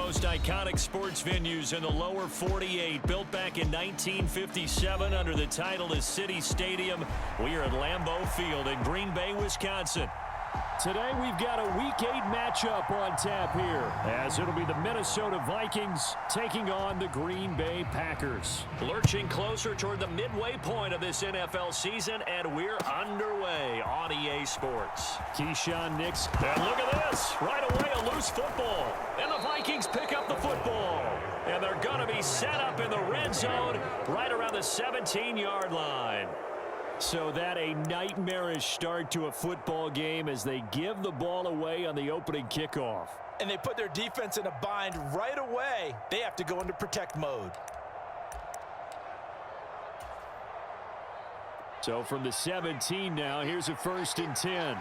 most iconic sports venues in the lower 48, built back in 1957 under the title of City Stadium. We are at Lambeau Field in Green Bay, Wisconsin. Today we've got a Week 8 matchup on tap here, as it'll be the Minnesota Vikings taking on the Green Bay Packers. Lurching closer toward the midway point of this NFL season, and we're underway on EA Sports. Keyshawn Nix, and look at this, right away a loose football, and the Vikings pick up the football, and they're going to be set up in the red zone right around the 17-yard line. So that a nightmarish start to a football game as they give the ball away on the opening kickoff. And they put their defense in a bind right away. They have to go into protect mode. So from the 17 now, here's a 1st and 10.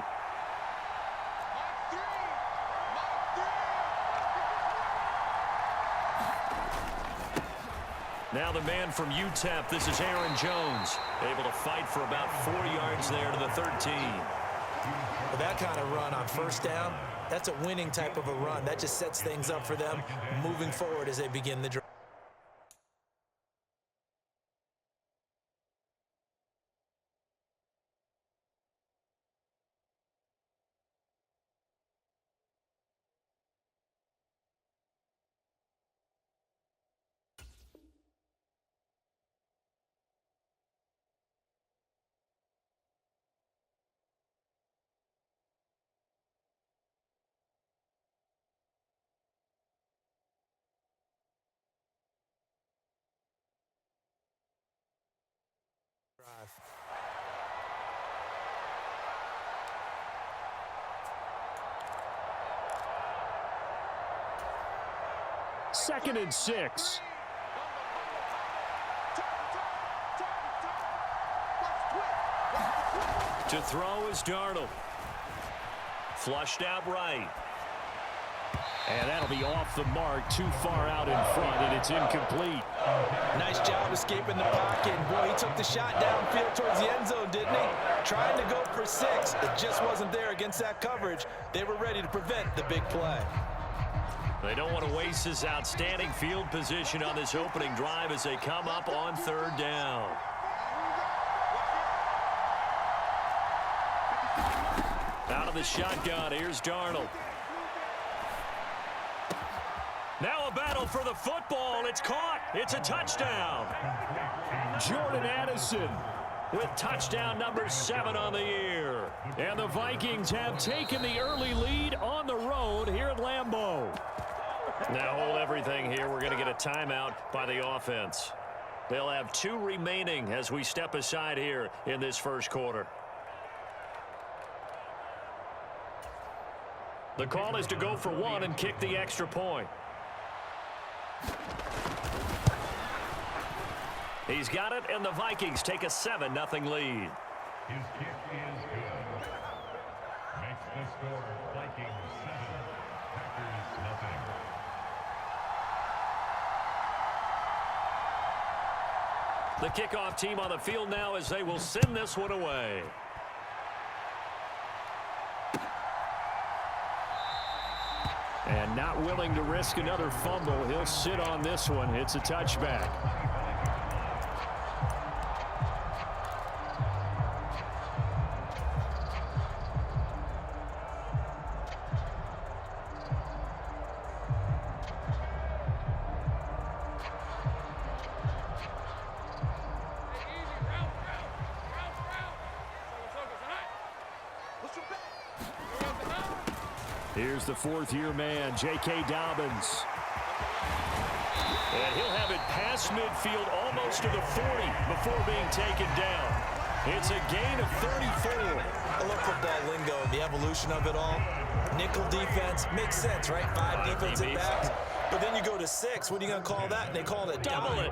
Now the man from UTEP, this is Aaron Jones, able to fight for about 4 yards there to the 13. Well, that kind of run on 1st down, that's a winning type of a run. That just sets things up for them moving forward as they begin the drive. Second and 6. To throw is Darnold. Flushed out right. And that'll be off the mark, too far out in front, and it's incomplete. Nice job escaping the pocket. And boy, he took the shot downfield towards the end zone, didn't he? Trying to go for 6. It just wasn't there against that coverage. They were ready to prevent the big play. They don't want to waste this outstanding field position on this opening drive as they come up on 3rd down. Out of the shotgun, here's Darnold. Now a battle for the football. It's caught. It's a touchdown. Jordan Addison with touchdown number 7 on the year. And the Vikings have taken the early lead on the road here at Lambeau. Now hold everything here. We're going to get a timeout by the offense. They'll have 2 remaining as we step aside here in this 1st quarter. The call is to go for 1 and kick the extra point. He's got it, and the Vikings take a 7-0 lead. His kick is good. Makes the score Vikings 7, Packers nothing. The kickoff team on the field now as they will send this one away. And not willing to risk another fumble, he'll sit on this one. It's a touchback. Here's the 4th-year man, J.K. Dobbins. And he'll have it past midfield almost to the 40 before being taken down. It's a gain of 34. I love football lingo and the evolution of it all. Nickel defense makes sense, right? 5 defensive backs. But then you go to 6. What are you going to call that? And they call it a dime.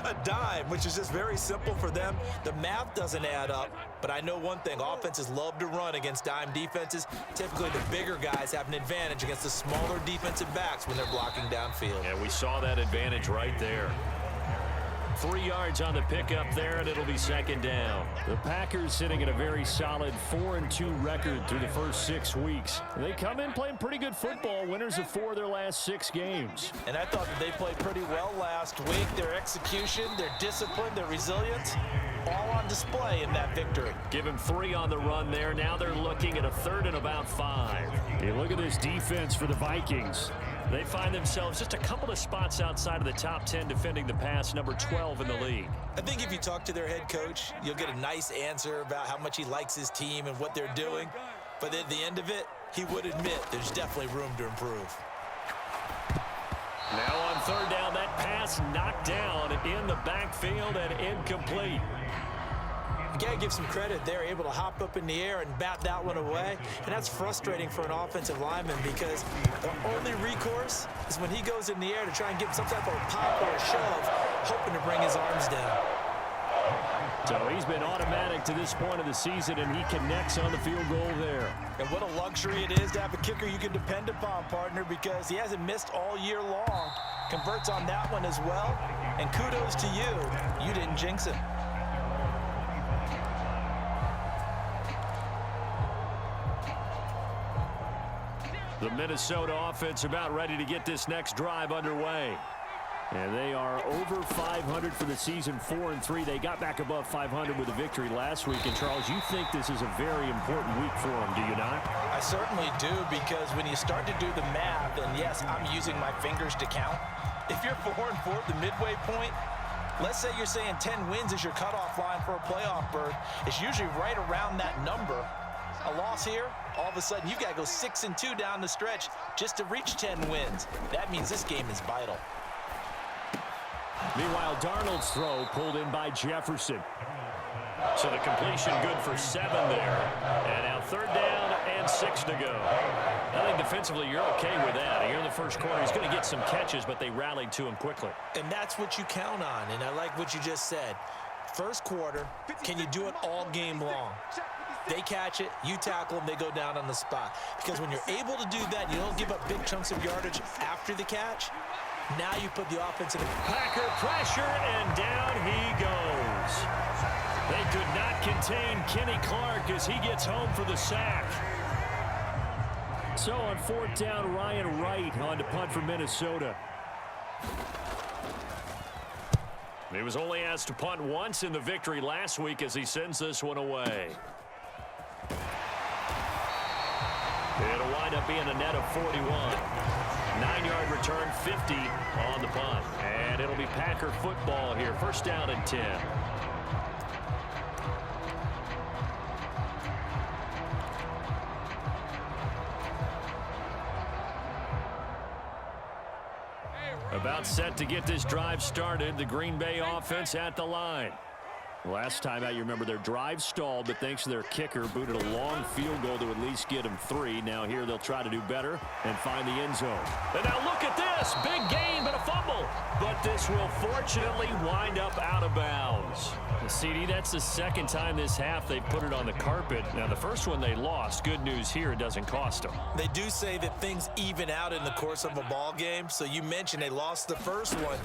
A dime, which is just very simple for them. The math doesn't add up. But I know one thing. Offenses love to run against dime defenses. Typically, the bigger guys have an advantage against the smaller defensive backs when they're blocking downfield. Yeah, we saw that advantage right there. 3 yards on the pickup there, and it'll be second down. The Packers sitting at a very solid 4-2 record through the first 6 weeks. They come in playing pretty good football, winners of 4 of their last 6 games. And I thought that they played pretty well last week. Their execution, their discipline, their resilience, all on display in that victory. Give him 3 on the run there. Now they're looking at a 3rd and about 5. Hey, look at this defense for the Vikings. They find themselves just a couple of spots outside of the top 10 defending the pass, number 12 in the league. I think if you talk to their head coach, you'll get a nice answer about how much he likes his team and what they're doing. But at the end of it, he would admit there's definitely room to improve. Now on 3rd down, that pass knocked down in the backfield and incomplete. You got to give some credit. They're able to hop up in the air and bat that one away. And that's frustrating for an offensive lineman because the only recourse is when he goes in the air to try and get some type of pop or a shove, hoping to bring his arms down. So he's been automatic to this point of the season, and he connects on the field goal there. And what a luxury it is to have a kicker you can depend upon, partner, because he hasn't missed all year long. Converts on that one as well. And kudos to you. You didn't jinx him. The Minnesota offense about ready to get this next drive underway. And they are over 500 for the season, 4-3. They got back above 500 with a victory last week. And, Charles, you think this is a very important week for them, do you not? I certainly do, because when you start to do the math, and yes, I'm using my fingers to count. If you're 4-4 at the midway point, let's say you're saying 10 wins is your cutoff line for a playoff berth. It's usually right around that number. A loss here, all of a sudden you got to go 6-2 down the stretch just to reach 10 wins. That means this game is vital. Meanwhile, Darnold's throw pulled in by Jefferson. So the completion good for 7 there. And now 3rd down and 6 to go. I think defensively you're okay with that. Here in the first quarter, he's going to get some catches, but they rallied to him quickly. And that's what you count on, and I like what you just said. First quarter, can you do it all game long? They catch it, you tackle them, they go down on the spot. Because when you're able to do that, you don't give up big chunks of yardage after the catch. Now you put the offense in the Packer pressure, and down he goes. They could not contain Kenny Clark as he gets home for the sack. So on 4th down, Ryan Wright on to punt for Minnesota. He was only asked to punt once in the victory last week as he sends this one away. It'll wind up being a net of 41. 9-yard return, 50 on the punt. And it'll be Packer football here. 1st down and 10. About set to get this drive started. The Green Bay offense at the line. Last time out, you remember their drive stalled, but thanks to their kicker, booted a long field goal to at least get them 3. Now here they'll try to do better and find the end zone. And now look at this. Big gain, but a fumble. But this will fortunately wind up out of bounds. CD, that's the 2nd time this half they've put it on the carpet. Now the first one they lost. Good news here, it doesn't cost them. They do say that things even out in the course of a ball game. So you mentioned they lost the first one.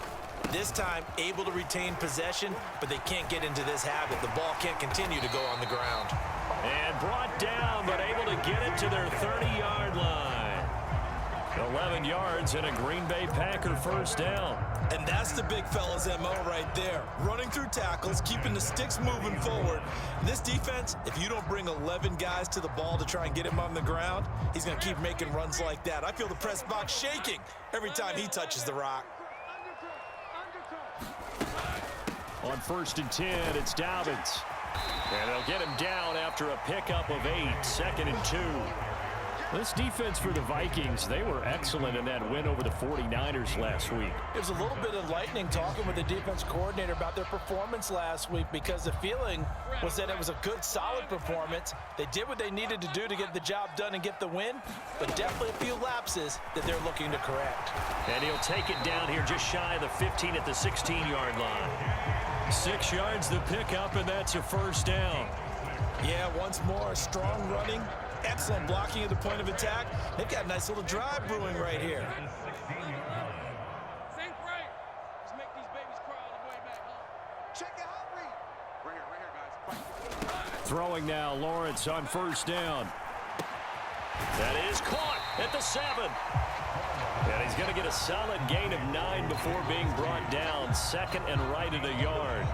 This time, able to retain possession, but they can't get into this habit. The ball can't continue to go on the ground. And brought down, but able to get it to their 30-yard line. 11 yards and a Green Bay Packer 1st down. And that's the big fella's MO right there. Running through tackles, keeping the sticks moving forward. This defense, if you don't bring 11 guys to the ball to try and get him on the ground, he's going to keep making runs like that. I feel the press box shaking every time he touches the rock. On 1st and 10, it's Dobbins. And they'll get him down after a pickup of 8, 2nd and 2. This defense for the Vikings, they were excellent in that win over the 49ers last week. It was a little bit enlightening talking with the defense coordinator about their performance last week, because the feeling was that it was a good, solid performance. They did what they needed to do to get the job done and get the win, but definitely a few lapses that they're looking to correct. And he'll take it down here just shy of the 15 at the 16-yard line. 6 yards the pickup, and that's a 1st down. Yeah, once more, strong running, excellent blocking at the point of attack. They've got a nice little drive brewing right here. Throwing now, Lawrence on first down. That is caught at the 7. And he's going to get a solid gain of 9 before being brought down. Second and right at a yard.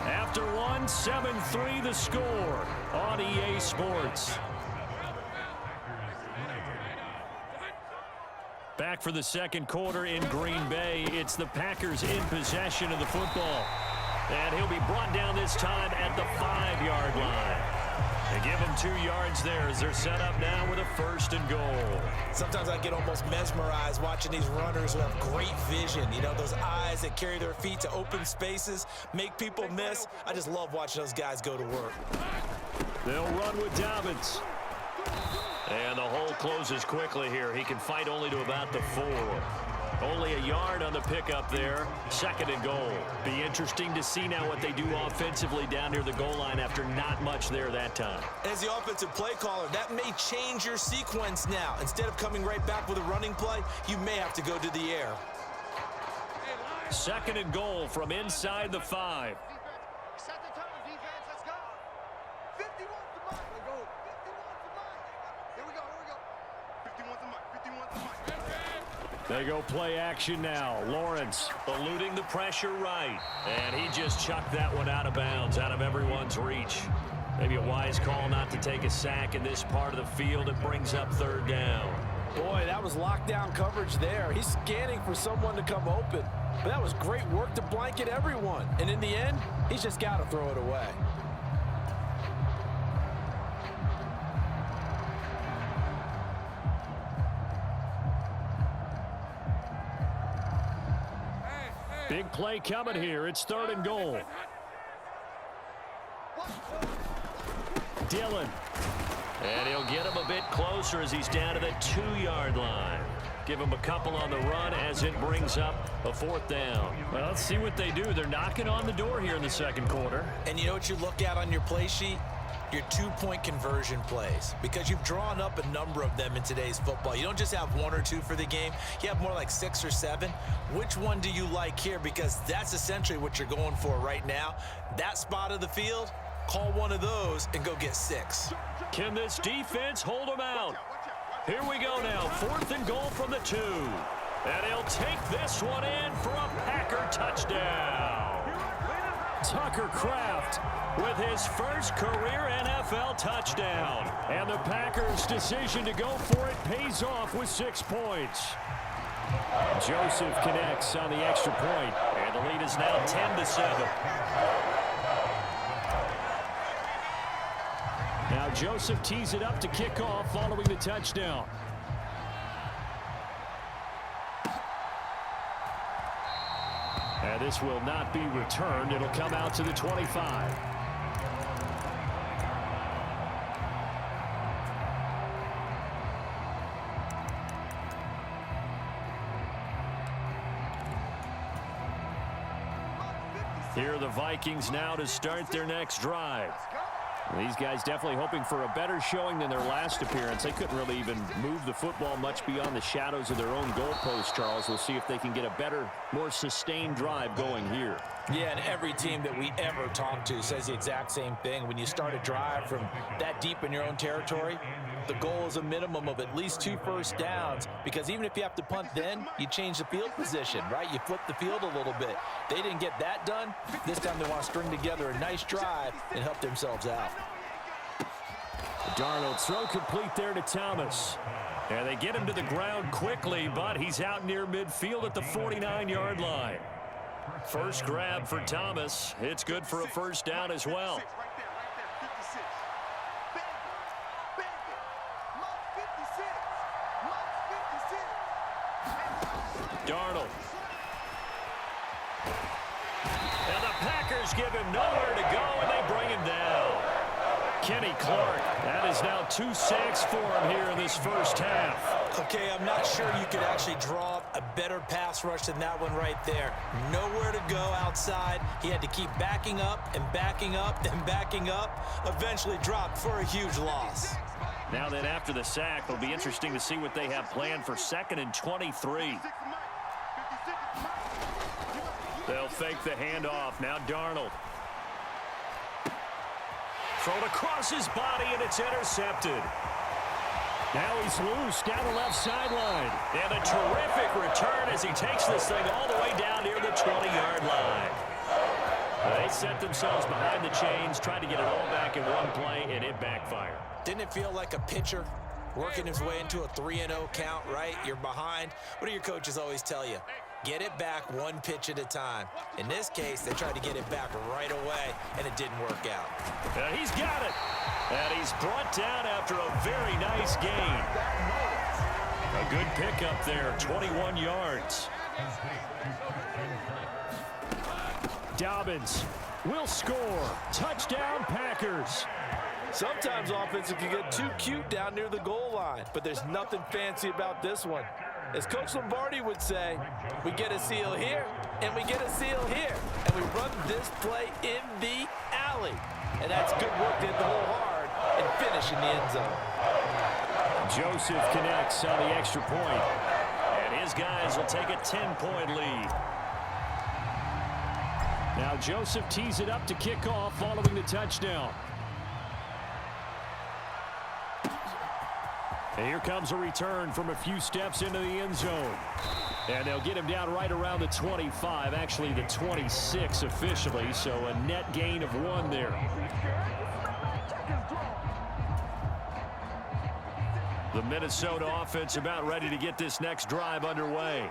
After one, 7-3 the score on EA Sports. Back for the second quarter in Green Bay. It's the Packers in possession of the football. And he'll be brought down this time at the 5-yard line. They give him 2 yards there as they're set up now with a first and goal. Sometimes I get almost mesmerized watching these runners who have great vision. You know, those eyes that carry their feet to open spaces, make people miss. I just love watching those guys go to work. They'll run with Dobbins. And the hole closes quickly here. He can fight only to about the 4. Only a yard on the pickup there. Second and goal. Be interesting to see now what they do offensively down near the goal line after not much there that time. As the offensive play caller, that may change your sequence now. Instead of coming right back with a running play, you may have to go to the air. Second and goal from inside the 5. Set the tone, defense. Let's go. 51 to Mike. Here we go. 51 to Mike. Here we go. 51 to Mike. 51 to Mike. They go play action now. Lawrence eluding the pressure right. And he just chucked that one out of bounds, out of everyone's reach. Maybe a wise call not to take a sack in this part of the field. It brings up third down. Boy, that was lockdown coverage there. He's scanning for someone to come open. But that was great work to blanket everyone. And in the end, he's just got to throw it away. Big play coming here. It's third and goal. Dillon. And he'll get him a bit closer as he's down to the 2-yard line. Give him a couple on the run as it brings up a fourth down. Well, let's see what they do. They're knocking on the door here in the second quarter. And you know what you look at on your play sheet? Your 2-point conversion plays, because you've drawn up a number of them in today's football. You don't just have 1 or 2 for the game. You have more like 6 or 7. Which one do you like here? Because that's essentially what you're going for right now. That spot of the field, call one of those and go get 6. Can this defense hold them out? Here we go now. Fourth and goal from the 2. And he'll take this one in for a Packer touchdown. Tucker Kraft with his first career NFL touchdown. And the Packers' decision to go for it pays off with 6 points. Joseph connects on the extra point, and the lead is now 10-7. Now Joseph tees it up to kick off following the touchdown. And this will not be returned. It'll come out to the 25. Here are the Vikings now to start their next drive. These guys definitely hoping for a better showing than their last appearance. They couldn't really even move the football much beyond the shadows of their own goalpost, Charles. We'll see if they can get a better, more sustained drive going here. Yeah, and every team that we ever talk to says the exact same thing. When you start a drive from that deep in your own territory, the goal is a minimum of at least 2 first downs, because even if you have to punt then, you change the field position, right? You flip the field a little bit. They didn't get that done. This time they want to string together a nice drive and help themselves out. Darnold throw complete there to Thomas. And they get him to the ground quickly, but he's out near midfield at the 49-yard line. First grab for Thomas. It's good for a first down as well. Darnold. And the Packers give him nowhere to go, and they bring him down. Kenny Clark, that is now 2 sacks for him here in this first half. Okay, I'm not sure you could actually draw up a better pass rush than that one right there. Nowhere to go outside. He had to keep backing up and backing up and backing up. Eventually dropped for a huge loss. Now then, after the sack, it'll be interesting to see what they have planned for 2nd and 23. They'll fake the handoff. Now Darnold. Thrown across his body, and it's intercepted. Now he's loose down the left sideline. And a terrific return as he takes this thing all the way down near the 20-yard line. They set themselves behind the chains, tried to get it all back in one play, and it backfired. Didn't it feel like a pitcher working his way into a 3-0 count, right? You're behind. What do your coaches always tell you? Get it back one pitch at a time. In this case, they tried to get it back right away, and it didn't work out. He's got it. And he's brought down after a very nice gain. A good pickup there, 21 yards. Dobbins will score. Touchdown, Packers. Sometimes offenses can get too cute down near the goal line, but there's nothing fancy about this one. As Coach Lombardi would say, we get a seal here, and we get a seal here, and we run this play in the alley. And that's good work to hit the hole hard and finish in the end zone. Joseph connects on the extra point, and his guys will take a 10-point lead. Now Joseph tees it up to kick off following the touchdown. And here comes a return from a few steps into the end zone. And they'll get him down right around the 25, actually the 26 officially, so a net gain of 1 there. The Minnesota offense about ready to get this next drive underway.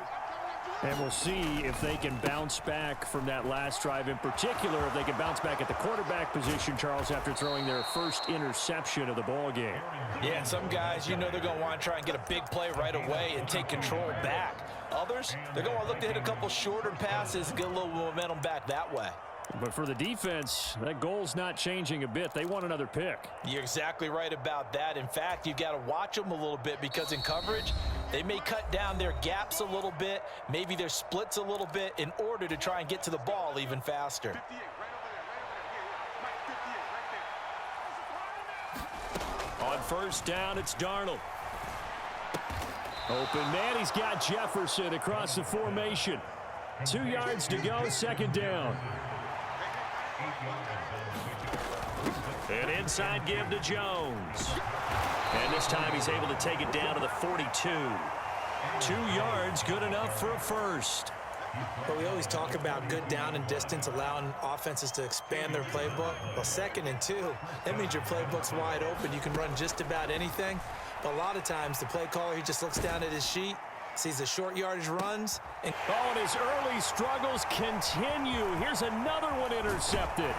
And we'll see if they can bounce back from that last drive, in particular if they can bounce back at the quarterback position, Charles, after throwing their first interception of the ball game. Yeah, some guys, you know they're going to want to try and get a big play right away and take control back. Others, they're going to want to look to hit a couple shorter passes and get a little momentum back that way. But for the defense, that goal's not changing a bit. They want another pick. You're exactly right about that. In fact, you've got to watch them a little bit because in coverage, they may cut down their gaps a little bit, maybe their splits a little bit in order to try and get to the ball even faster. On first down, it's Darnold. Open man, he's got Jefferson across the formation. 2 yards to go, 2nd down. An inside give to Jones. And this time he's able to take it down to the 42. 2 yards, good enough for a first. But we always talk about good down and distance, allowing offenses to expand their playbook. Well, 2nd and 2, that means your playbook's wide open. You can run just about anything. But a lot of times the play caller, he just looks down at his sheet, sees the short yardage runs. And his early struggles continue. Here's another one intercepted.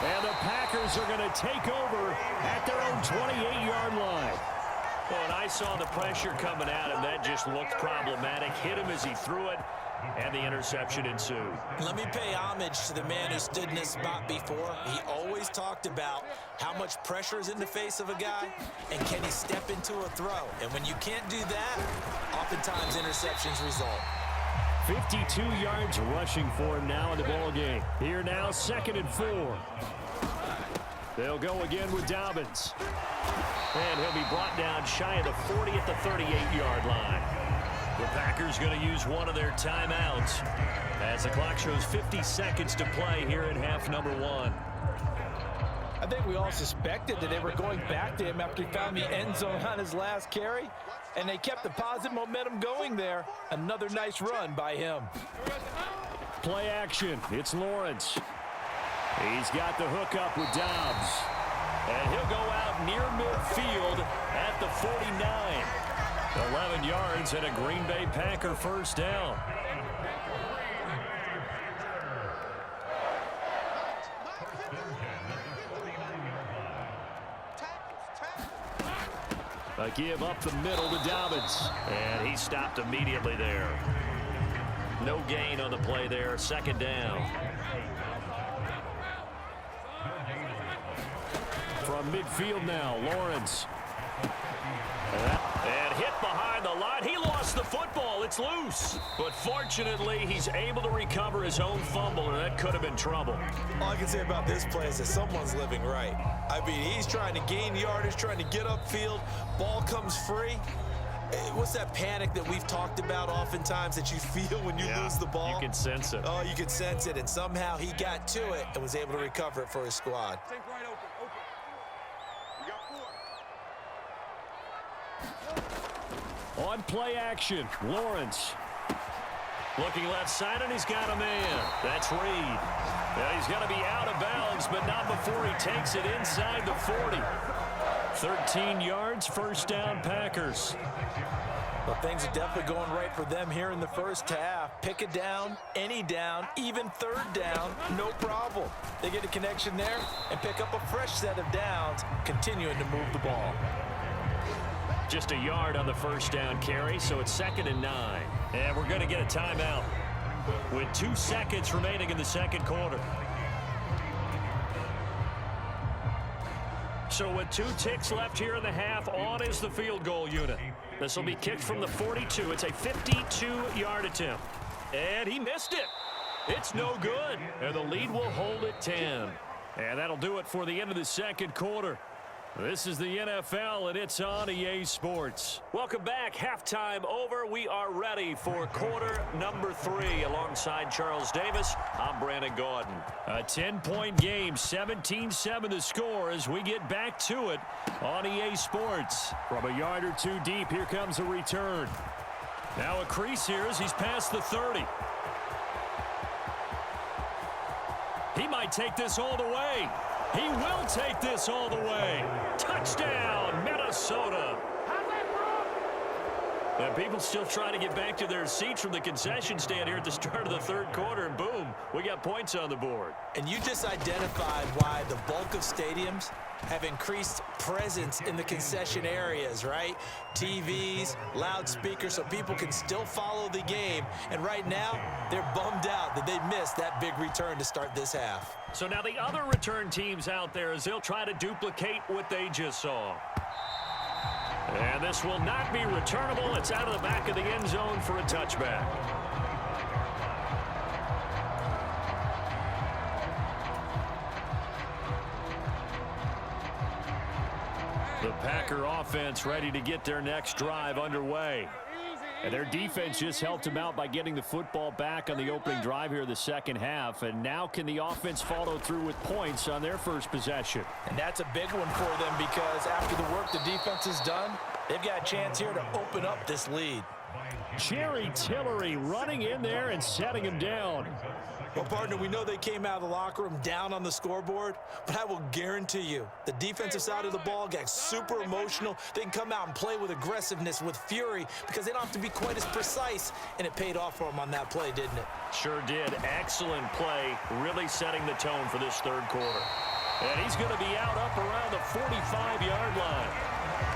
And the Packers are going to take over at their own 28-yard line. Well, and I saw the pressure coming at him. That just looked problematic. Hit him as he threw it, and the interception ensued. Let me pay homage to the man who stood in this spot before. He always talked about how much pressure is in the face of a guy, and can he step into a throw. And when you can't do that, oftentimes interceptions result. 52 yards rushing for him now in the ball game. Here now, 2nd and 4. They'll go again with Dobbins. And he'll be brought down shy of the 40 at the 38-yard line. The Packers going to use one of their timeouts as the clock shows 50 seconds to play here in half number 1. I think we all suspected that they were going back to him after he found the end zone on his last carry, and they kept the positive momentum going there. Another nice run by him. Play action. It's Lawrence. He's got the hook up with Dobbs. And he'll go out near midfield at the 49. 11 yards and a Green Bay Packer first down. A give up the middle to Dobbins. And he stopped immediately there. No gain on the play there. 2nd down. From midfield now, Lawrence. And hit behind the line. He lost lost the football. It's loose. But fortunately, he's able to recover his own fumble, or that could have been trouble. All I can say about this play is that someone's living right. I mean, he's trying to gain yardage, trying to get upfield. Ball comes free. What's that panic that we've talked about oftentimes that you feel when you lose the ball? You can sense it. Oh, you can sense it, and somehow he got to it and was able to recover it for his squad. Take right open. We got 4. On play action, Lawrence. Looking left side, and he's got a man. That's Reed. Yeah, he's going to be out of bounds, but not before he takes it inside the 40. 13 yards, first down, Packers. Well, things are definitely going right for them here in the first half. Pick it down, any down, even third down, no problem. They get a connection there and pick up a fresh set of downs, continuing to move the ball. Just a yard on the first down carry, so it's 2nd and 9. And we're going to get a timeout with 2 seconds remaining in the second quarter. So with 2 ticks left here in the half, on is the field goal unit. This will be kicked from the 42. It's a 52-yard attempt. And he missed it. It's no good. And the lead will hold at 10. And that'll do it for the end of the second quarter. This is the NFL, and it's on EA Sports. Welcome back. Halftime over. We are ready for quarter number 3. Alongside Charles Davis, I'm Brandon Gaudin. A 10-point game, 17-7 the score as we get back to it on EA Sports. From a yard or 2 deep, here comes a return. Now a crease here as he's past the 30. He might take this all the way. He will take this all the way. Touchdown, Minnesota. And people still trying to get back to their seats from the concession stand here at the start of the third quarter, and boom, we got points on the board. And you just identified why the bulk of stadiums have increased presence in the concession areas, right? TVs, loudspeakers, so people can still follow the game. And right now, they're bummed out that they missed that big return to start this half. So now the other return teams out there as they'll try to duplicate what they just saw. And this will not be returnable. It's out of the back of the end zone for a touchback. The Packer offense ready to get their next drive underway. And their defense just helped them out by getting the football back on the opening drive here in the second half. And now can the offense follow through with points on their first possession? And that's a big one for them because after the work the defense has done, they've got a chance here to open up this lead. Jerry Tillery running in there and setting him down. Well, partner, we know they came out of the locker room down on the scoreboard, but I will guarantee you the defensive side of the ball got super emotional. They can come out and play with aggressiveness, with fury, because they don't have to be quite as precise, and it paid off for them on that play, didn't it? Sure did. Excellent play, really setting the tone for this third quarter. And he's going to be out up around the 45-yard line.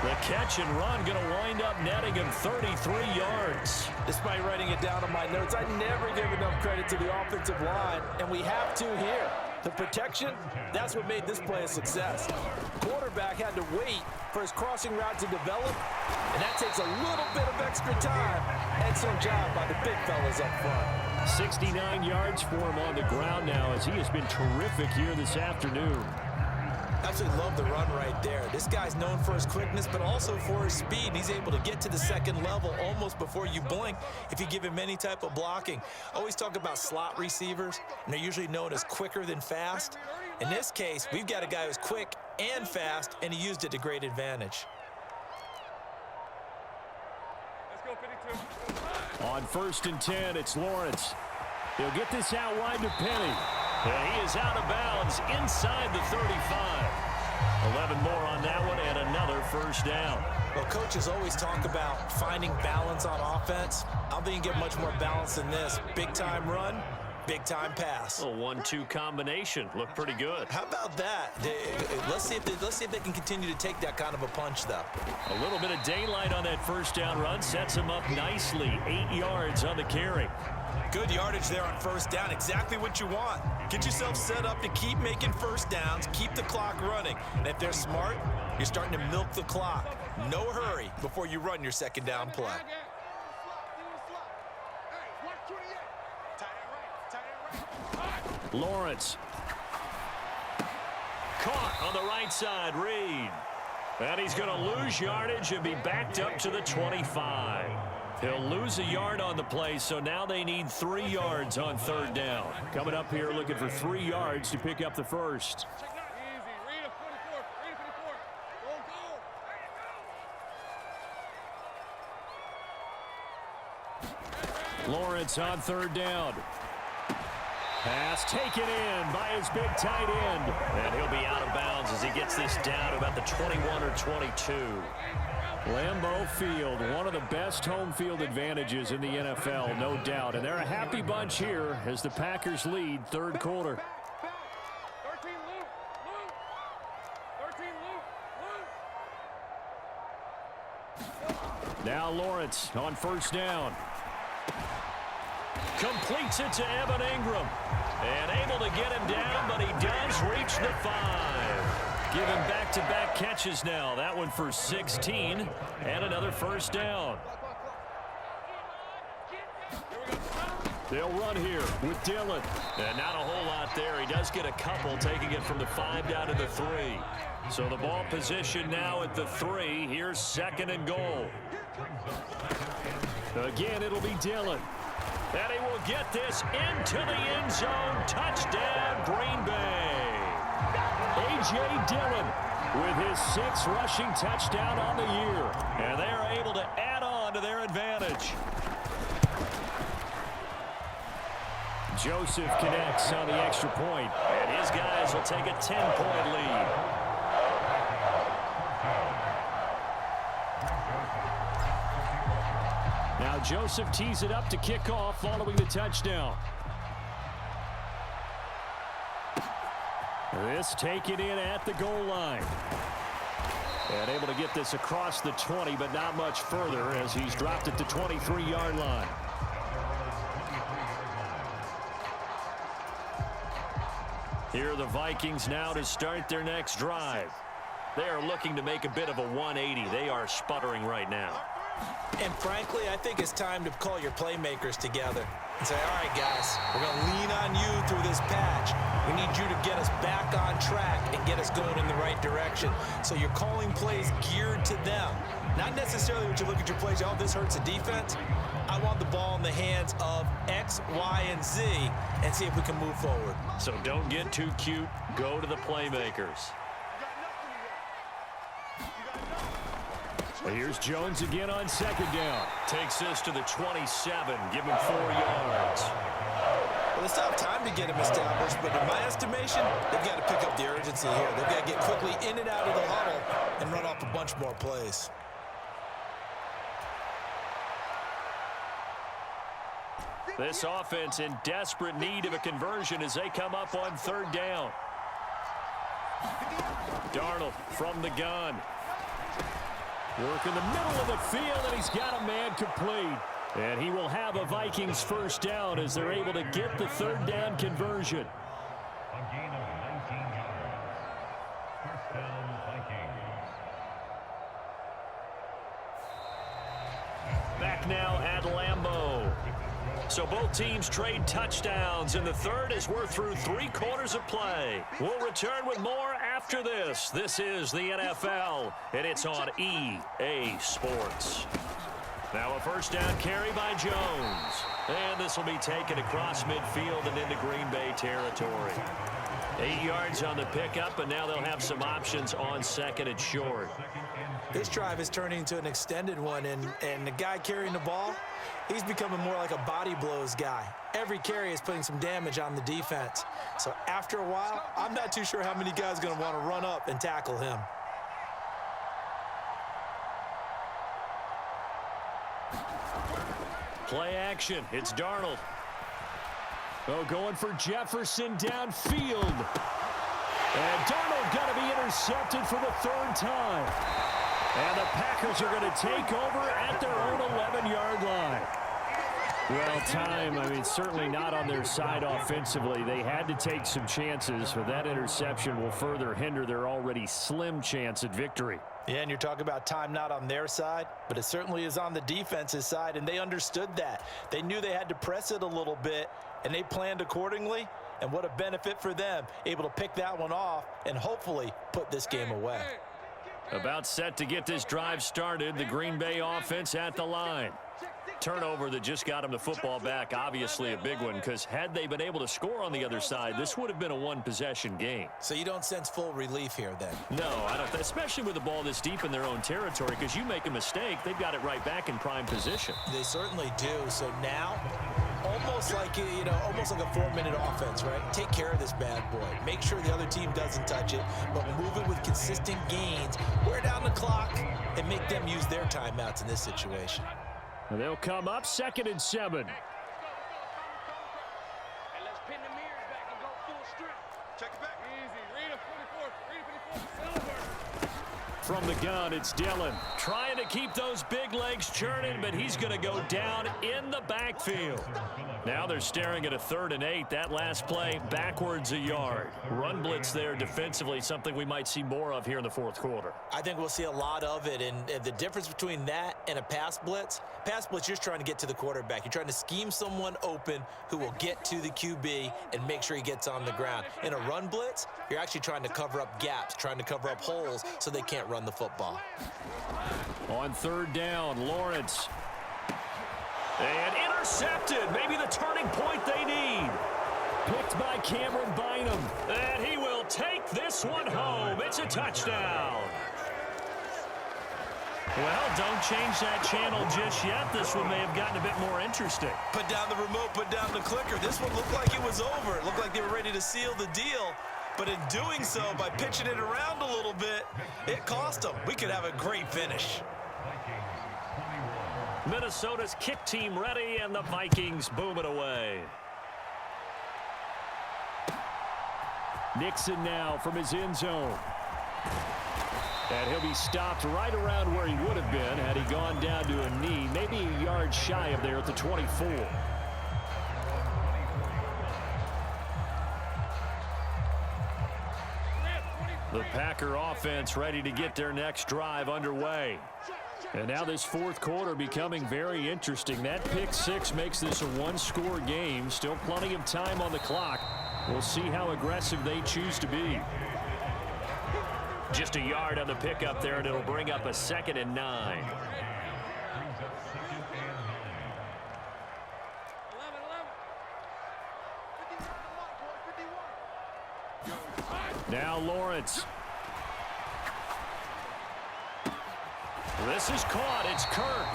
The catch and run going to wind up netting him 33 yards. Despite writing it down on my notes, I never give enough credit to the offensive line, and we have to here. The protection, that's what made this play a success. Quarterback had to wait for his crossing route to develop, and that takes a little bit of extra time. Excellent job by the big fellas up front. 69 yards for him on the ground now as he has been terrific here this afternoon. Absolutely love the run right there. This guy's known for his quickness, but also for his speed. He's able to get to the second level almost before you blink if you give him any type of blocking. I always talk about slot receivers, and they're usually known as quicker than fast. In this case, we've got a guy who's quick and fast, and he used it to great advantage. Let's go, 52. On 1st and 10, it's Lawrence. He'll get this out wide to Penny. And he is out of bounds inside the 35. 11 more on that one and another first down. Well, coaches always talk about finding balance on offense. I don't think you get much more balance than this. Big-time run, big-time pass. A 1-2 combination. Looked pretty good. How about that? Let's see if they can continue to take that kind of a punch, though. A little bit of daylight on that first down run. Sets him up nicely. 8 yards on the carry. Good yardage there on first down. Exactly what you want. Get yourself set up to keep making first downs, keep the clock running. And if they're smart, you're starting to milk the clock. No hurry before you run your second down play. Lawrence. Caught on the right side, Reed. And he's going to lose yardage and be backed up to the 25. He'll lose a yard on the play, so now they need 3 yards on 3rd down. Coming up here looking for 3 yards to pick up the first. Lawrence on 3rd down. Pass taken in by his big tight end. And he'll be out of bounds as he gets this down to about the 21 or 22. Lambeau Field, one of the best home field advantages in the NFL, no doubt. And they're a happy bunch here as the Packers lead 3rd quarter. Now Lawrence on 1st down. Completes it to Evan Ingram. And able to get him down, but he does reach the 5. Give him back-to-back catches now. That one for 16 and another 1st down. They'll run here with Dillon. And not a whole lot there. He does get a couple, taking it from the 5 down to the 3. So the ball position now at the 3. Here's 2nd and goal. Again, it'll be Dillon. And he will get this into the end zone. Touchdown, Green Bay. A.J. Dillon with his 6th rushing touchdown on the year. And they are able to add on to their advantage. Joseph connects on the extra point. And his guys will take a 10-point lead. Now Joseph tees it up to kick off following the touchdown. This taken in at the goal line. And able to get this across the 20, but not much further as he's dropped at the 23-yard line. Here are the Vikings now to start their next drive. They are looking to make a bit of a 180. They are sputtering right now. And frankly, I think it's time to call your playmakers together and say, all right, guys, we're going to lean on you through this patch. We need you to get us back on track and get us going in the right direction. So you're calling plays geared to them. Not necessarily when you look at your plays, oh, this hurts the defense. I want the ball in the hands of X, Y, and Z and see if we can move forward. So don't get too cute. Go to the playmakers. Here's Jones again on 2nd down. Takes this to the 27. Give him 4 yards. Well, they still have time to get him established, but in my estimation, they've got to pick up the urgency here. They've got to get quickly in and out of the huddle and run off a bunch more plays. This offense in desperate need of a conversion as they come up on 3rd down. Darnold from the gun. Work in the middle of the field, and he's got a man complete. And he will have a Vikings 1st down as they're able to get the 3rd down conversion. A gain of 19 yards. 1st down, Vikings. Back now at Lambeau. So both teams trade touchdowns in the 3rd as we're through 3 quarters of play. We'll return with more after this. This is the NFL, and it's on EA Sports. Now a 1st down carry by Jones. And this will be taken across midfield and into Green Bay territory. 8 yards on the pickup, and now they'll have some options on 2nd and short. This drive is turning into an extended one, and the guy carrying the ball, he's becoming more like a body blows guy. Every carry is putting some damage on the defense. So after a while, I'm not too sure how many guys are going to want to run up and tackle him. Play action. It's Darnold. Oh, going for Jefferson downfield. And Darnold got to be intercepted for the 3rd time. And the Packers are going to take over at their own 11-yard line. Well, time, I mean, certainly not on their side offensively. They had to take some chances, but that interception will further hinder their already slim chance at victory. Yeah, and you're talking about time not on their side, but it certainly is on the defense's side, and they understood that. They knew they had to press it a little bit, and they planned accordingly, And what a benefit for them, able to pick that one off and hopefully put this game away. About set to get this drive started. The Green Bay offense at the line. Turnover that just got him the football back. Obviously a big one, because had they been able to score on the other side, this would have been a one-possession game. So you don't sense full relief here then? No, I don't. Especially with the ball this deep in their own territory, because you make a mistake, they've got it right back in prime position. They certainly do. So now, almost like almost like a 4-minute offense, right? Take care of this bad boy. Make sure the other team doesn't touch it, but move it with consistent gains. Wear down the clock and make them use their timeouts in this situation. And they'll come up 2nd and 7. From the gun, it's Dillon. Trying to keep those big legs churning, but he's going to go down in the backfield. Now they're staring at a 3rd and 8. That last play, backwards a yard. Run blitz there defensively, something we might see more of here in the 4th quarter. I think we'll see a lot of it, and the difference between that and a pass blitz, you're just trying to get to the quarterback. You're trying to scheme someone open who will get to the QB and make sure he gets on the ground. In a run blitz, you're actually trying to cover up gaps, trying to cover up holes so they can't run the football. On 3rd down, Lawrence. And intercepted. Maybe the turning point they need. Picked by Cameron Bynum. And he will take this one home. It's a touchdown. Well, don't change that channel just yet. This one may have gotten a bit more interesting. Put down the remote, put down the clicker. This one looked like it was over. It looked like they were ready to seal the deal. But in doing so, by pitching it around a little bit, it cost them. We could have a great finish. Minnesota's kick team ready, and the Vikings boom it away. Nixon now from his end zone. And he'll be stopped right around where he would have been had he gone down to a knee, maybe a yard shy of there at the 24. The Packer offense ready to get their next drive underway. And now this 4th quarter becoming very interesting. That pick 6 makes this a 1-score game. Still plenty of time on the clock. We'll see how aggressive they choose to be. Just a yard on the pickup there, and it'll bring up a 2nd and 9. Now Lawrence. This is caught. It's Kirk.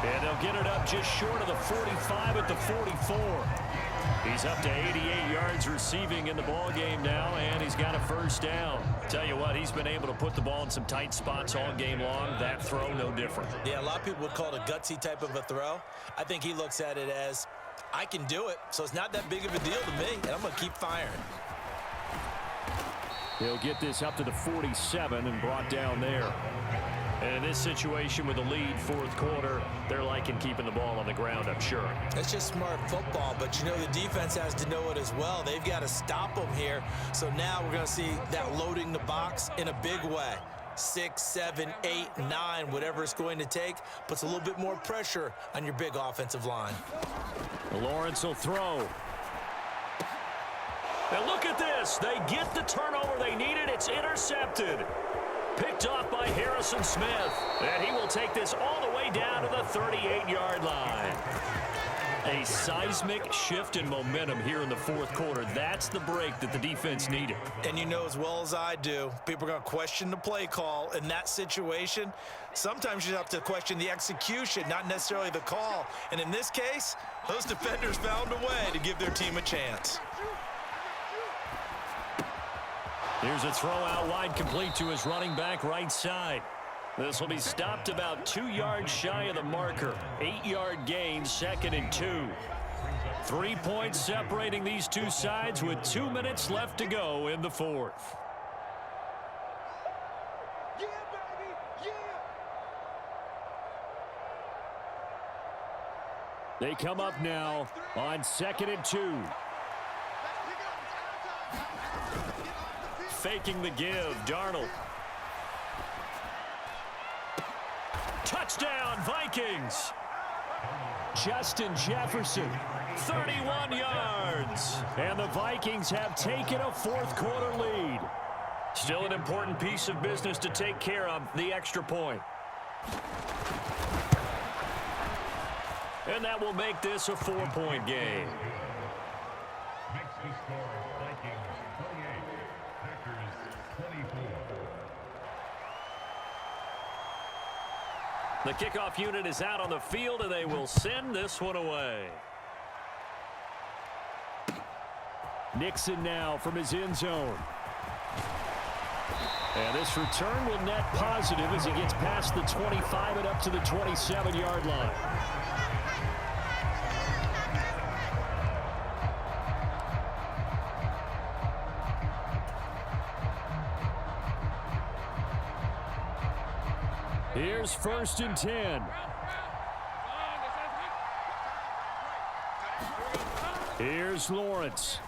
And they'll get it up just short of the 45 at the 44. He's up to 88 yards receiving in the ballgame now, and he's got a 1st down. Tell you what, he's been able to put the ball in some tight spots all game long. That throw, no different. Yeah, a lot of people would call it a gutsy type of a throw. I think he looks at it as, I can do it, so it's not that big of a deal to me, and I'm going to keep firing. He'll get this up to the 47 and brought down there. And in this situation with the lead 4th quarter, they're liking keeping the ball on the ground, I'm sure. It's just smart football, but the defense has to know it as well. They've got to stop them here. So now we're going to see that loading the box in a big way. 6, 7, 8, 9, whatever it's going to take, puts a little bit more pressure on your big offensive line. Lawrence will throw. And look at this. They get the turnover they needed. It's intercepted. Picked off by Harrison Smith. And he will take this all the way down to the 38-yard line. A seismic shift in momentum here in the 4th quarter. That's the break that the defense needed. And you know as well as I do, people are going to question the play call in that situation. Sometimes you have to question the execution, not necessarily the call. And in this case, those defenders found a way to give their team a chance. Here's a throw out wide, complete to his running back right side. This will be stopped about 2 yards shy of the marker. 8-yard gain, 2nd and 2. 3 points separating these two sides with 2 minutes left to go in the 4th. Yeah, baby, yeah. They come up now on 2nd and 2. Faking the give, Darnold. Touchdown, Vikings. Justin Jefferson 31 yards. And the Vikings have taken a fourth-quarter lead. Still an important piece of business to take care of, the extra point. And that will make this a 4-point game. Makes the score Vikings 28, Packers 24. The kickoff unit is out on the field, and they will send this one away. Nixon now from his end zone. And this return will net positive as he gets past the 25 and up to the 27-yard line. Here's 1st and 10. Here's Lawrence.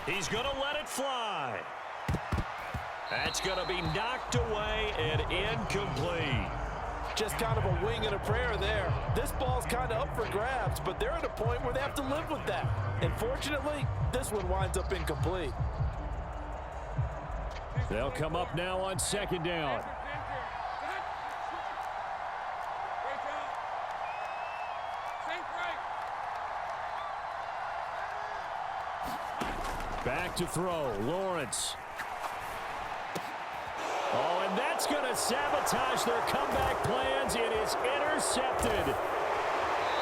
He's going to let it fly. That's going to be knocked away and incomplete. Just kind of a wing and a prayer there. This ball's kind of up for grabs, but they're at a point where they have to live with that. And fortunately, this one winds up incomplete. They'll come up now on 2nd down. Back to throw, Lawrence. Oh, and that's going to sabotage their comeback plans. It is intercepted.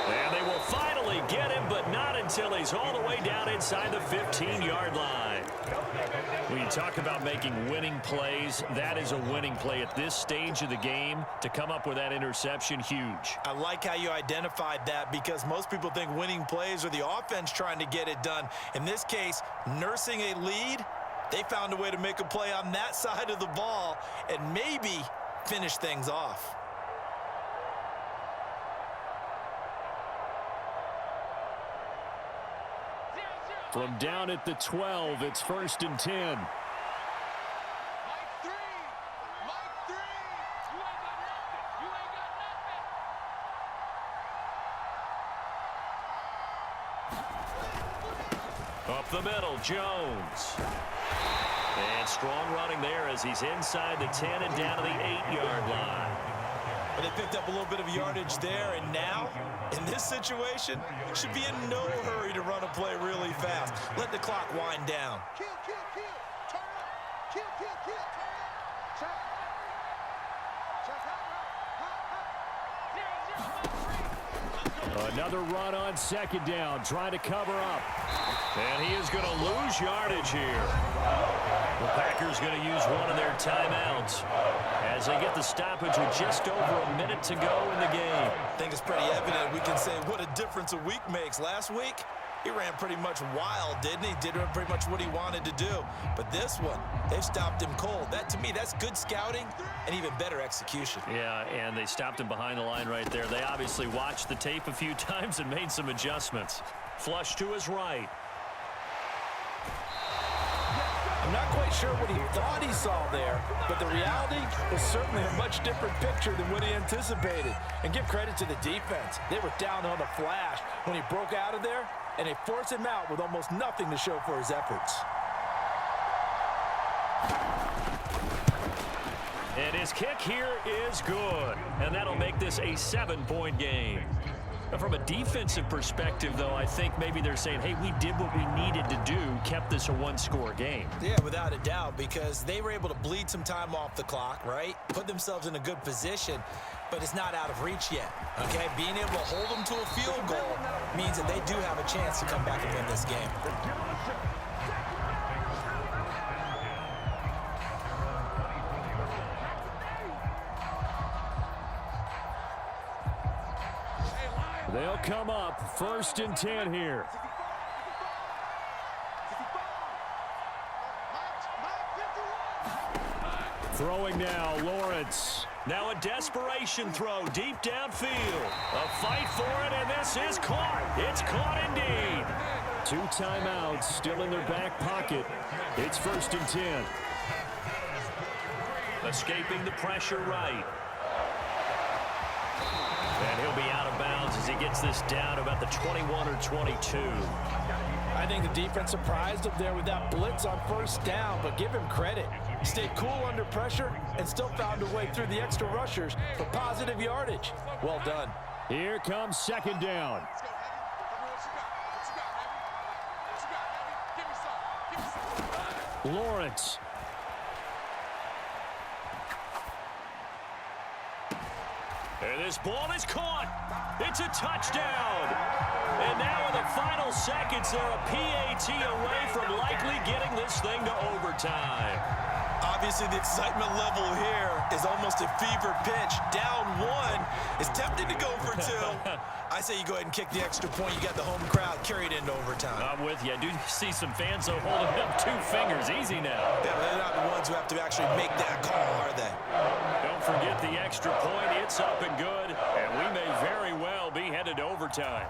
And they will finally get him, but not until he's all the way down inside the 15-yard line. When you talk about making winning plays, that is a winning play at this stage of the game. To come up with that interception, huge. I like how you identified that because most people think winning plays are the offense trying to get it done. In this case, nursing a lead, they found a way to make a play on that side of the ball and maybe finish things off. From down at the 12, it's 1st and 10. Up the middle, Jones. And strong running there as he's inside the 10 and down to the 8-yard line. But they picked up a little bit of yardage there, and now, in this situation, should be in no hurry to run a play really fast. Let the clock wind down. Kill, kill, kill. Turn up. Kill, kill, kill. Turn up. Check. Check. Another run on 2nd down, trying to cover up. And he is going to lose yardage here. The Packers going to use one of their timeouts as they get the stoppage with just over a minute to go in the game. I think it's pretty evident we can say what a difference a week makes. Last week, he ran pretty much wild, didn't he? Did pretty much what he wanted to do. But this one, they've stopped him cold. That, to me, that's good scouting and even better execution. Yeah, and they stopped him behind the line right there. They obviously watched the tape a few times and made some adjustments. Flush to his right. I'm not quite sure what he thought he saw there, but the reality was certainly a much different picture than what he anticipated. And give credit to the defense. They were down on the flash when he broke out of there, and they forced him out with almost nothing to show for his efforts. And his kick here is good. And that'll make this a 7-point game. From a defensive perspective, though, I think maybe they're saying, hey, we did what we needed to do, kept this a one-score game. Yeah, without a doubt, because they were able to bleed some time off the clock, right? Put themselves in a good position, but it's not out of reach yet, okay? Being able to hold them to a field goal means that they do have a chance to come back and win this game. They'll come up 1st and 10 here. Throwing now, Lawrence. Now a desperation throw deep downfield. A fight for it, and this is caught. It's caught indeed. 2 timeouts still in their back pocket. It's 1st and 10. Escaping the pressure right. And he'll be out of bounds downs as he gets this down about the 21 or 22. I think the defense surprised him there with that blitz on first down, but give him credit. Stayed cool under pressure and still found a way through the extra rushers for positive yardage. Well done. Here comes second down. Lawrence. And this ball is caught. It's a touchdown. And now in the final seconds, they're a PAT away from likely getting this thing to overtime. Obviously, the excitement level here is almost a fever pitch. Down one is tempted to go for two. I say you go ahead and kick the extra point. You got the home crowd, carry it into overtime. I'm with you. I do see some fans though holding up 2 fingers. Easy now. Yeah, they're not the ones who have to actually make that call, are they? Don't forget the extra point. It's up and good, and we may very well be headed to overtime.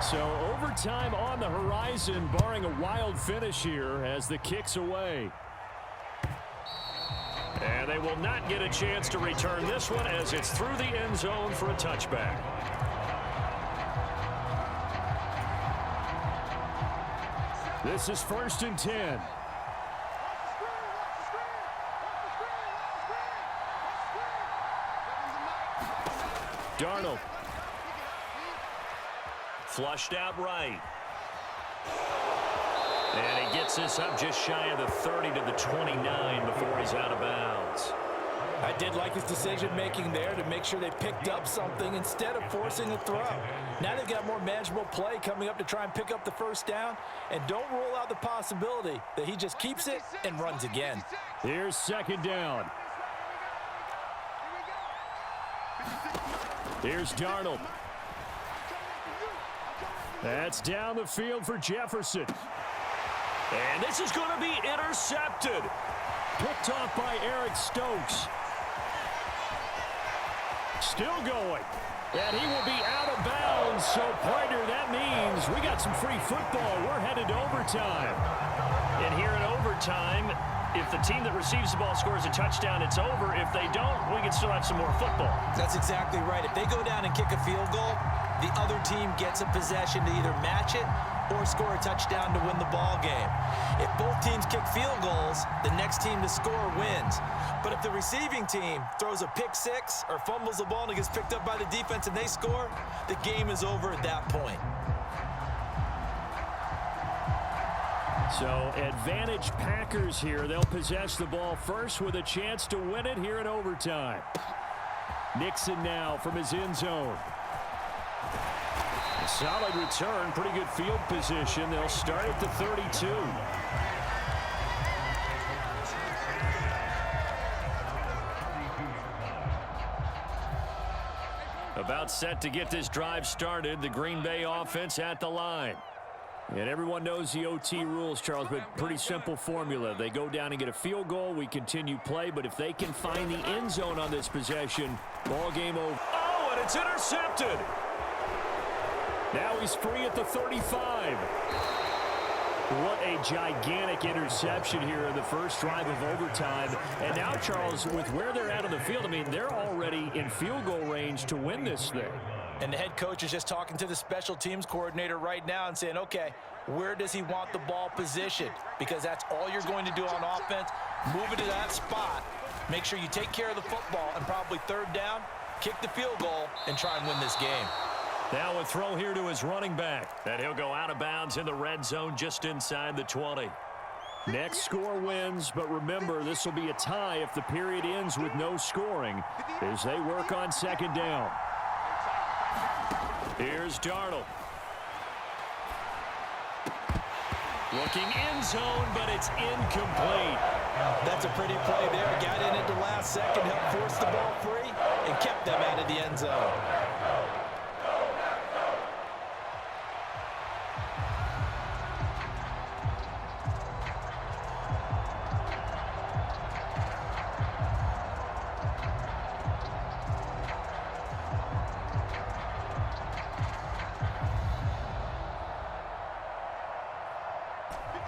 So overtime on the horizon, barring a wild finish here as the kick's away. And they will not get a chance to return this one as it's through the end zone for a touchback. This is 1st and 10. Darnold. Flushed out right. And he gets this up just shy of the 30 to the 29 before he's out of bounds. I did like his decision-making there to make sure they picked up something instead of forcing a throw. Now they've got more manageable play coming up to try and pick up the first down, and don't rule out the possibility that he just keeps it and runs again. Here's second down. Here's Darnold. That's down the field for Jefferson. And this is going to be intercepted. Picked off by Eric Stokes. Still going. And he will be out of bounds. So, partner, that means we got some free football. We're headed to overtime. And here in overtime, if the team that receives the ball scores a touchdown, it's over. If they don't, we can still have some more football. That's exactly right. If they go down and kick a field goal, the other team gets a possession to either match it or score a touchdown to win the ball game. If both teams kick field goals, the next team to score wins. But if the receiving team throws a pick six or fumbles the ball and it gets picked up by the defense and they score, the game is over at that point. So, advantage Packers here. They'll possess the ball first with a chance to win it here in overtime. Nixon now from his end zone. A solid return, pretty good field position. They'll start at the 32. About set to get this drive started. The Green Bay offense at the line. And everyone knows the OT rules, Charles, but pretty simple formula. They go down and get a field goal, we continue play, but if they can find the end zone on this possession, ball game over. Oh, and it's intercepted. Now he's free at the 35. What a gigantic interception here in the first drive of overtime. And now, Charles, with where they're at on the field, I mean, they're already in field goal range to win this thing. And the head coach is just talking to the special teams coordinator right now and saying, okay, where does he want the ball positioned? Because that's all you're going to do on offense. Move it to that spot. Make sure you take care of the football and probably third down, kick the field goal, and try and win this game. Now a throw here to his running back. And he'll go out of bounds in the red zone just inside the 20. Next score wins, but remember, this will be a tie if the period ends with no scoring as they work on second down. Here's Darnold. Looking end zone, but it's incomplete. That's a pretty play there. Got in at the last second, helped force the ball free, and kept them out of the end zone.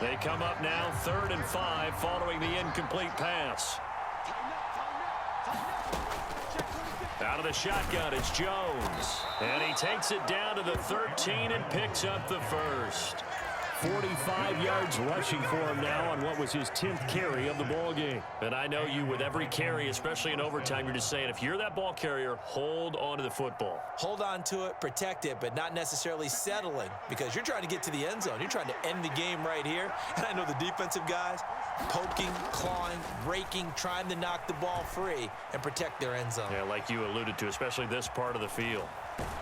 They come up now 3rd and 5 following the incomplete pass. Out of the shotgun, it's Jones. And he takes it down to the 13 and picks up the first. 45 yards rushing for him now on what was his 10th carry of the ball game. And I know you, with every carry, especially in overtime, you're just saying, if you're that ball carrier, hold on to the football. Hold on to it, protect it, but not necessarily settling, because you're trying to get to the end zone. You're trying to end the game right here. And I know the defensive guys poking, clawing, raking, trying to knock the ball free and protect their end zone. Yeah, like you alluded to, especially this part of the field.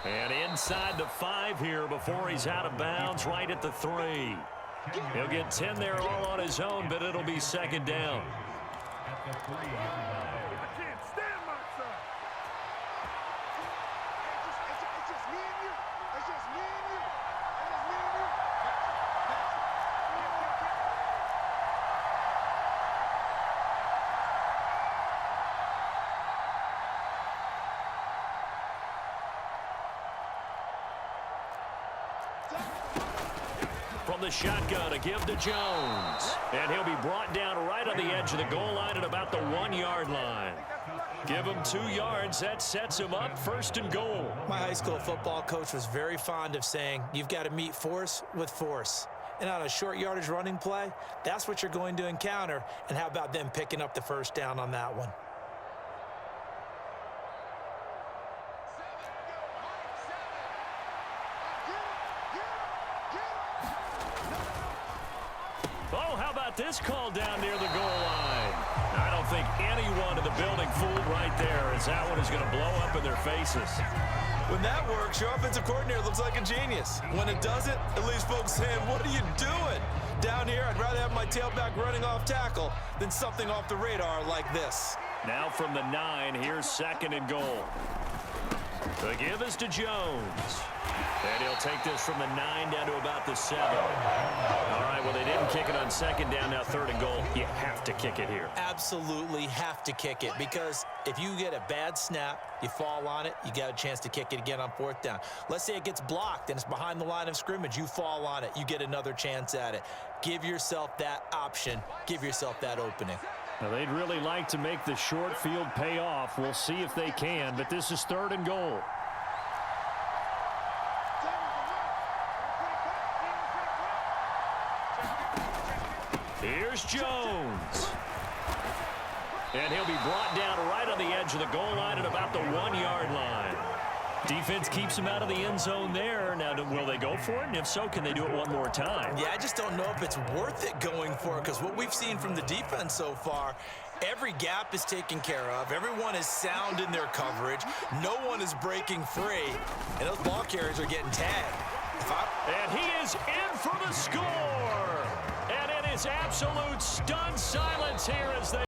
And inside the 5 here before he's out of bounds, right at the 3. He'll get 10 there all on his own, but it'll be second down. At the 3. I can't stand myself. It's just me and you. It's just me and you. It's just me and you. From the shotgun, a give to Jones. And he'll be brought down right on the edge of the goal line at about the 1-yard line. Give him 2 yards. That sets him up first and goal. My high school football coach was very fond of saying, you've got to meet force with force. And on a short yardage running play, that's what you're going to encounter. And how about them picking up the first down on that one? Oh, how about this call down near the goal line? I don't think anyone in the building fooled right there, as that one is going to blow up in their faces. When that works, your offensive coordinator looks like a genius. When it doesn't, it leaves folks saying, what are you doing? Down here, I'd rather have my tailback running off tackle than something off the radar like this. Now from the 9, here's second and goal. The give is to Jones. And he'll take this from the 9 down to about the 7. All right, well, they didn't kick it on second down, now third and goal. You have to kick it here. Absolutely have to kick it, because if you get a bad snap, you fall on it, you got a chance to kick it again on 4th down. Let's say it gets blocked and it's behind the line of scrimmage. You fall on it, you get another chance at it. Give yourself that option. Give yourself that opening. Now, they'd really like to make the short field pay off. We'll see if they can, but this is third and goal. Here's Jones. And he'll be brought down right on the edge of the goal line at about the 1-yard line. Defense keeps him out of the end zone there. Now, will they go for it? And if so, can they do it one more time? Yeah, I just don't know if it's worth it going for it, because what we've seen from the defense so far, every gap is taken care of. Everyone is sound in their coverage. No one is breaking free. And those ball carriers are getting tagged. And he is in for the score. And it is absolute stunned silence here as they